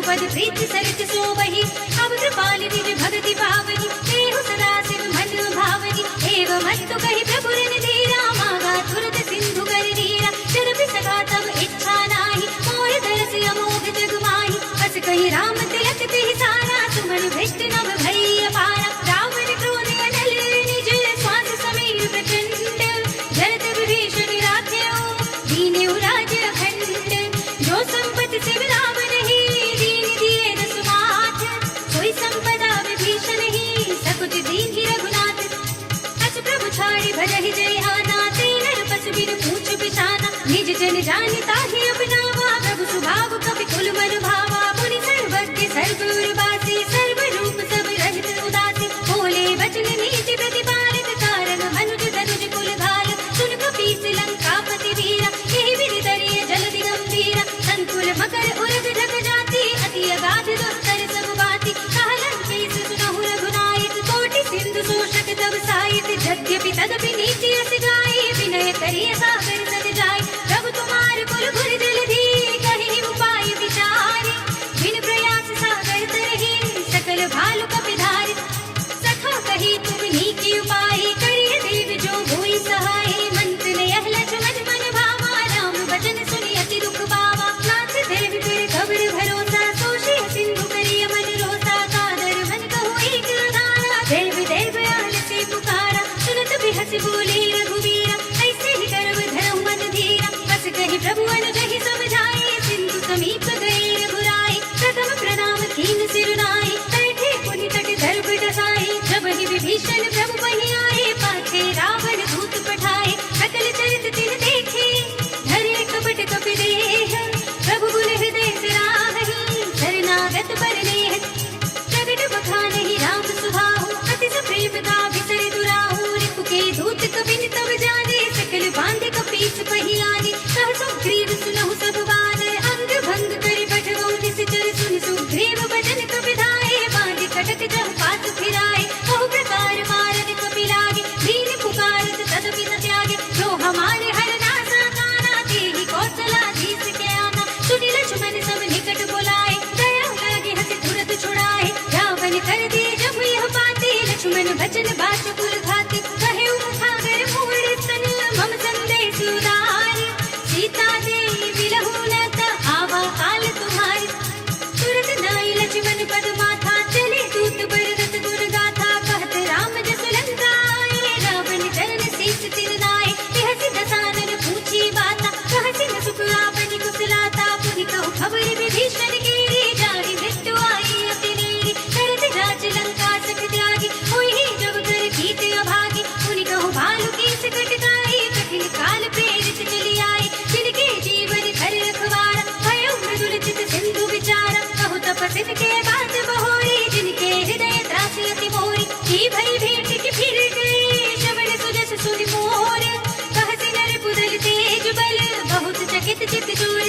पद प्रीति सरित सो वही। अब कृपाल निज भगति पावनी, देहु सदा शिव मन भावनी। एवं अंतु कहि प्रभु रन धीरा, मागा तुरत सिंधु कर नीरा। जब सका तब इच्छा नाही, मोर दरस अमोघ जग माही। बस कहि राम तिलक तिहि सारा, सुमन भ्रष्ट नभ भई अपारा। रावण क्रोध अनल निज, श्वास समीर प्रचंड। जरत विभीषण राख्यो, दीन्यु राज अखंड। जो संपत्ति शिव राम नहीं, दीन दिए दस माठ। सोई संपदा विभीषण ही, सकुच दीन्हि रघुनाथ। अस प्रभु छाड़ि भजहि जय आना, तेनर पस बिनु पूछ बिछाना। निज जन जानिता ही अपनावा, प्रभु स्वभाव कपि कुल मन भावा। मुनि सर्वज्ञ सर्वुर बासी, सर्व रूप सब रहित उदासी। बोले वचन नीति प्रतिपालित, कारण मनुज तनुज कुल घाल। सुन कपीस लंकापति वीरा, यही विधि तरिय जलधि गंभीरा। संकुल मकर उरग जग जाति, अति अगाध दुस्तर सब बाती। कहलन केस सुनहु रघुनायक, कोटि सिंधु शोषक तब सायक। यद्यपि तदपि नीति रस गाई, विनय करिय सागर सद जाय। प्रभु तुम्हार कुल गुर जलधि, कहि उपाय विचारे। बिन प्रयास सागर तरहि, सकल भालु कपि धारे। सखा कहि तुम नीकी उपाय, करिय देव जो होई सहाय। मंत्र ने यह लक्ष्मण मन भावा, राम वचन सुनि अति दुख पावा। नाथ देव कर कबर भरोसा, सोषि सिंधु करिय मन रोसा। कादर मन कहो एक अगारा, देव देव आलसी पुकारा। सुनत बिहस बोले रघुवीरा, ऐसे ही करब धरहु मन धीरा। बस कहि प्रभु अनुजहि समझाए, सिंधु समीप गए रघुराई। प्रथम प्रणाम कीन सिर नाई, बैठे पुनि तट दर्भ डसाई। जब ही विभीषण प्रभु बहि आए, पाछे रावण दूत पठाए। सकल चरित तिन देखे, धरे कपट कपि देह। प्रभु गुण हृदय सराहि, शरणागत पर नेह। प्रगट बखानहि राम सुभाहु, अति प्रेम का बिसर दुराहु। रिपु के दूत कबिन तब जाने, सकल बांधे कपीस पहि आने। कह सुग्रीव सुनहु सब बात, अंग भंग करि बैठवउ निश्चर। सुन सुग्रीव बचन कपि धाये, बांधे कटक जब पास फिराए। बहु प्रकार मारन कपि लागे, दीन पुकारत तदपि न त्यागे। जो हमारे हर नासा काना, तेहि कौशलाधीश के आना। सुनि लक्ष्मण सब निकट बुलाए, दया लागे हंस तुरत छुड़ाए। रावण कर दिए जब यह बातें, लक्ष्मण बचन बाचकुल घाते। कहे मुखागर मूढ़ स्तन, मम संदेश उदार। सीता देई बिलहु नत, आवा काल तुम्हारी। तुरत नाई लक्ष्मण पद माथा, चले दूत बरदत गुण गाथा। कहत राम जस लंका आए, रावण चरण शीस तिन नाए। बिहसि दसानन पूछी बाता, कहसि न सुख आपनि कुशलाता। पुनि कहु खबर विभीषण केरी, जाहि मृत्यु आई अति नेरी। करत जाच लंका सख त्यागी, होई जब कर कीट अभागी। पुनि कहु भालु कीस कटकाई, कठिन काल प्रेरित चली आई। जिनके जीवन धर रखवारा, भयो मृदुल चित सिंधु विचारा। कहु तपस्विन के बात बहोरी, जिनके हृदय त्रास अति मोरी। की भई भेंट की फिर गए, श्रवण सुजस सुनि मोर। कहसि नर पुदल तेज बल, बहुत चकित चित जोर।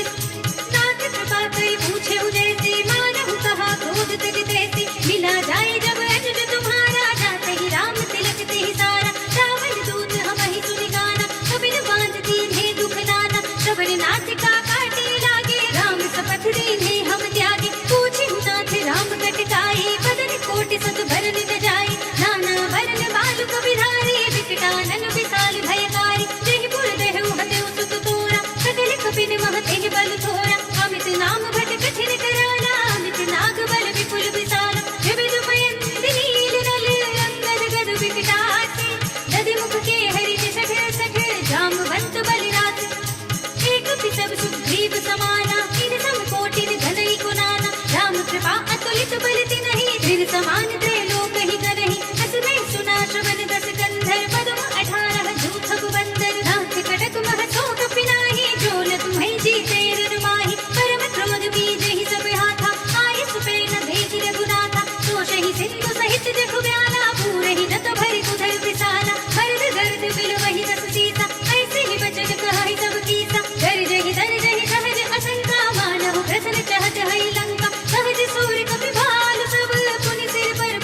नाथ कृपा करि पूछे उदय से, मानहु कहा क्रोध तज तैसे। मिला जाए जब अनुज तुम्हारा, जाते ही राम तिलक तिहि सारा। रावण दूत हमहि सुनि गाना, कबिन बांध दीन्हे दुख नाना। श्रवण नासिका काटे लागे, राम सपथ दीन्हे हम त्यागे। पूछिहु नाथ राम कटकाई, बदन कोटि सत भरन न जाई। नाना वरन बालु कबि धारी, विकटानन विशाल भयकारी। जेहि पुर देहु हतेउ सुत तोरा, सकल कपिन मह तेहि बल थोरा। अमित नाम भट कठिन कराला, अमित नाग बल विपुल विशाला। विविध मयंत नील नल, अंगद गद विकटासी। दधि मुख के हरि सठ सठ, जामवंत बलिराज। एक सब सुग्रीव समाना, इन सम कोटिन धनई गुनाना। राम कृपा अतुलित बल तिनहि, दृढ़ समान त्रैलोक ही करहि। हसुने सुना श्रवण दस कंधर, पदम 18 जूथब बंदर। नाथ कटक मह सो कपि नाहि, जो न तुम्हें जीते रन माहि। परम क्रोध बीजहि सब हाथा, आयस पे न भेजि रघुनाथा। सोषहि सिंधु सहित जगु ब्याला, पूरहि नत भरि उधर विशाला। भरत गर्द बिल वही दस सीसा, ऐसे ही बचन कहहि सब कीसा। गर्जहि दर्जहि सहज असंका, मानहु प्रसन्न चहत हई लंका। सहज सूर कपि भालु सब, पुनि सिर पर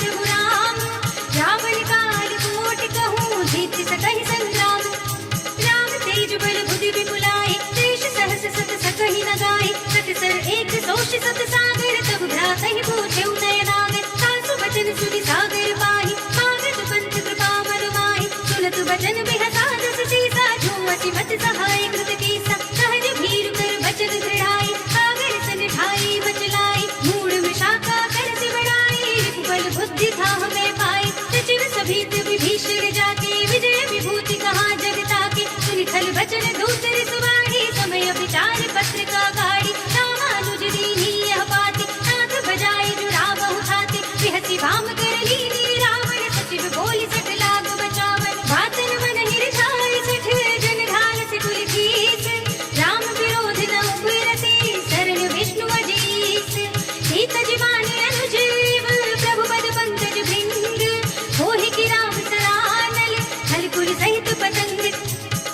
जोश सत सागर तब भ्रातहि पूछे नयनागर सासु बचन सुनि सागर पाहि मागत पंथ कृपा मन माहि सुनत बचन बिहसा दस सीसा जो अति मत सहाय कृत कीसा सहज भीरु कर बचन दृढ़ाई सागर सन ढाई बचलाई मूड में शाखा कर से बढ़ाई बल बुद्धि था हमें पाई सचिव सभीत विभीषण जाके विजय विभूति कहाँ जगता के सुनि खल बचन दूसरे सुवाणी समय विचार पत्र का गाड़ी रामानुज दीनी यह बाती नाथ बजाए जुड़ा बहु छाती बिहसी वाम कर लीनी रावण सचिव बोली सठ लाग बचावन बातन मन हिरछाई सठ जन ढाल से कुल कीस राम विरोध न उबरती शरण विष्णु अजीस सीत जीवानी अनुजीव प्रभु पद पंकज भृंग होहि की राम सरानल हलकुल सहित पतंग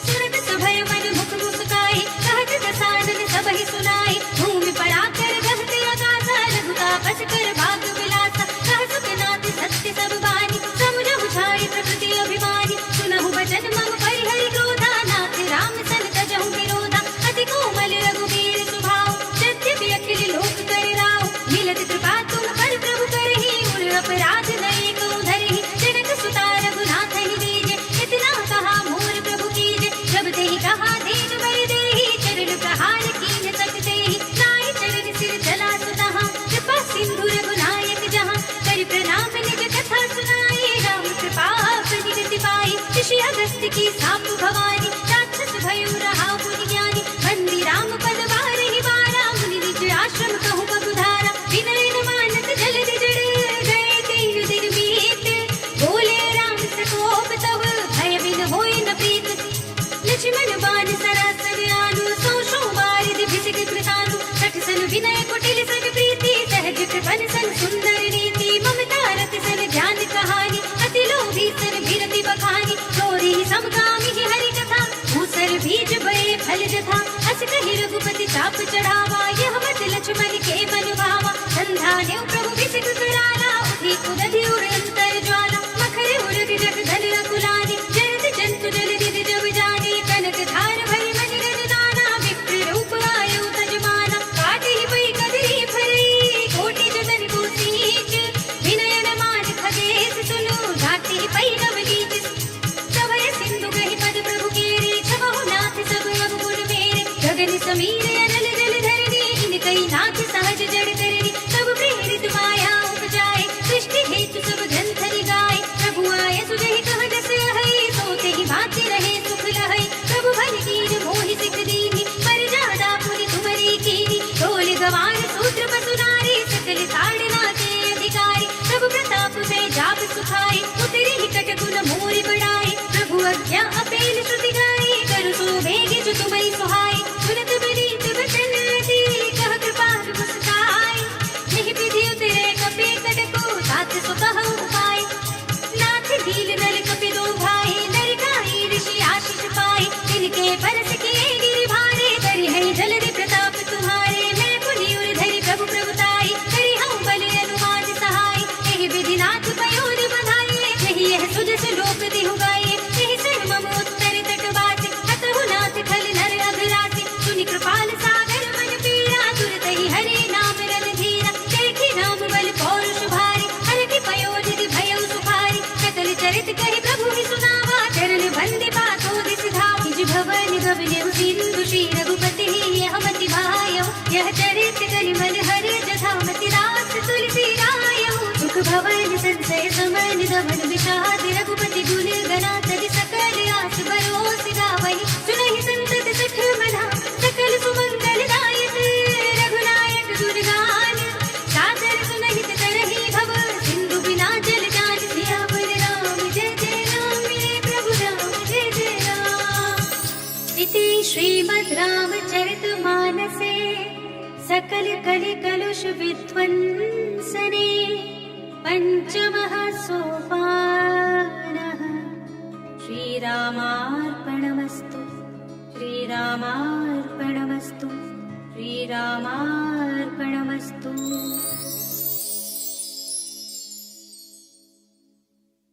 सुनत सभय मन मुख मुस्काई कहत दसानन सबहि सुनाई भूमि पड़ा कर गहत आकाशा लघु का बस कर भाग विलासा कह सुखनाथ सत्य सब बानी समुझ बुझाई प्रकृति अभिमानी सुनहु बचन मम परिहरि क्रोधा नाथ राम सन तजहु विरोधा अति कोमल रघुवीर स्वभाव यद्यपि अखिल लोक कर राव मिलत कृपा तुम पर प्रभु करहि मूल अपराध नये को धरहि जनक सुता रघुनाथ ही दीजे इतना कहा मोर प्रभु कीजे जब तेहि कहा दीन बल देहि चरण प्रहार कीन सकते ही नाहि चरण सिर चला सुतहा कृपा सिंधु रघुनायक जहाँ कर प्रणाम निज कथा सुनाई राम कृपा निगति पाई ऋषि अगस्त्य की साप भवानी राक्षस भयो रहा मुनि ज्ञानी बंदी राम पद बारहि बारा मुनि निज आश्रम कहु बगुधारा विनय न मानत जलधि जड़ गए 3 दिन बीत बोले राम सकोप तब भय बिन होय न प्रीत लक्ष्मण बाण सरासन आनु सौ सौ बारिधि भिषिक कृतानु सठ सन विनय कुटिल सन प्रीति सहज कृपन सन सुंदर नीति ममता रत सन ध्यान कहानी अति लोभी सन विरति बखानी चोरी समकामी ही हरि कथा भूसर बीज बड़े फल जथा अस कहि रघुपति चाप चढ़ावा यह मत लक्ष्मण के मन भावा संधा ने प्रभु विसिक कराला उठी कुदधि उड़ अंतर ज्वाला मखर उरग जग धन रकुलानी जयत जंतु जल निधि जब जानी कनक धार भरी मणि रज दाना विप्र रूप आयु तजमाना काटी पई कदरी फरई कोटि जतन को सींच विनय न मान खगेश सुनु घाटी पई नवनीत सभय सिंधु गहि पद प्रभु केरे छबहु नाथ सब अवगुण मेरे गगन समीर अनल जल धरनी इनकई नाथ सहज जड़ करनी सब प्रेरित माया उपजाए सृष्टि हेतु सब ग्रंथ गाए प्रभु आय सुजहि कह दस हई सोते ही भांति रहे सुख लहई प्रभु भल कीन मोहि सिख दीनी पर जादा पुनि तुमरी कीनी ढोल गवार सूत्र बसुनारी सकल ताड़ना के अधिकारी प्रभु प्रताप में जाप सुखाई उतरी ही कटकुल मोरि बढ़ाई प्रभु अज्ञा अपेल श्रुति गाई कर सो भेगे जो तुम्हारी सुहाई सुनत बनीत बचन अति कह कृपाल मुस्काई नहीं विधि उतरे कपे कटको तात सो कह उपाय नाथ भील नल कपि दो भाई नरकाई ऋषि आशीष पाई इनके परस किए गिरि भारे करि है जलधि प्रताप तुम्हारे मैं पुनि उर धरि प्रभु प्रभुताई करि हूँ बल अनुमान सहाय यही विधि नाथ पयोर बधाई यही यह सुजस लोक दिहु गाये यही सर मम उत्तर तट बासी अतहु नाथ खल नर अघरासी सुनि कृपाल सागर मन पीरा तुरत ही हरि नाम रन धीरा देखी राम बल पौरुष भारी हर की पयोनिधि भयउ सुखारी सकल चरित कहि प्रभु ही सुनावा चरण बंदी पाथो दिस धावा निज भवन गवने सिंधु श्री रघुपति यह मति भायो यह चरित करि मन हरि जथा मति दास तुलसी रायो सुख भवन संसय समन दमन विषाद रघुपति गुण गना तज सकल आस बरोस गावहि सुनहि संतत सठ मना सकल सुमंगल दायक रघुनायक गुणगान सादर सुनहि तरहि भव सिंधु बिना जल जान सियावर राम जय जय राम मेरे प्रभु राम जय जय राम इति श्रीमद् रामचरितमानसे सकल कलि कलुष विध्वंसने पंचमः सोपानः श्रीरामार्पणमस्तु श्रीरामार्पणमस्तु श्रीरामार्पणमस्तु।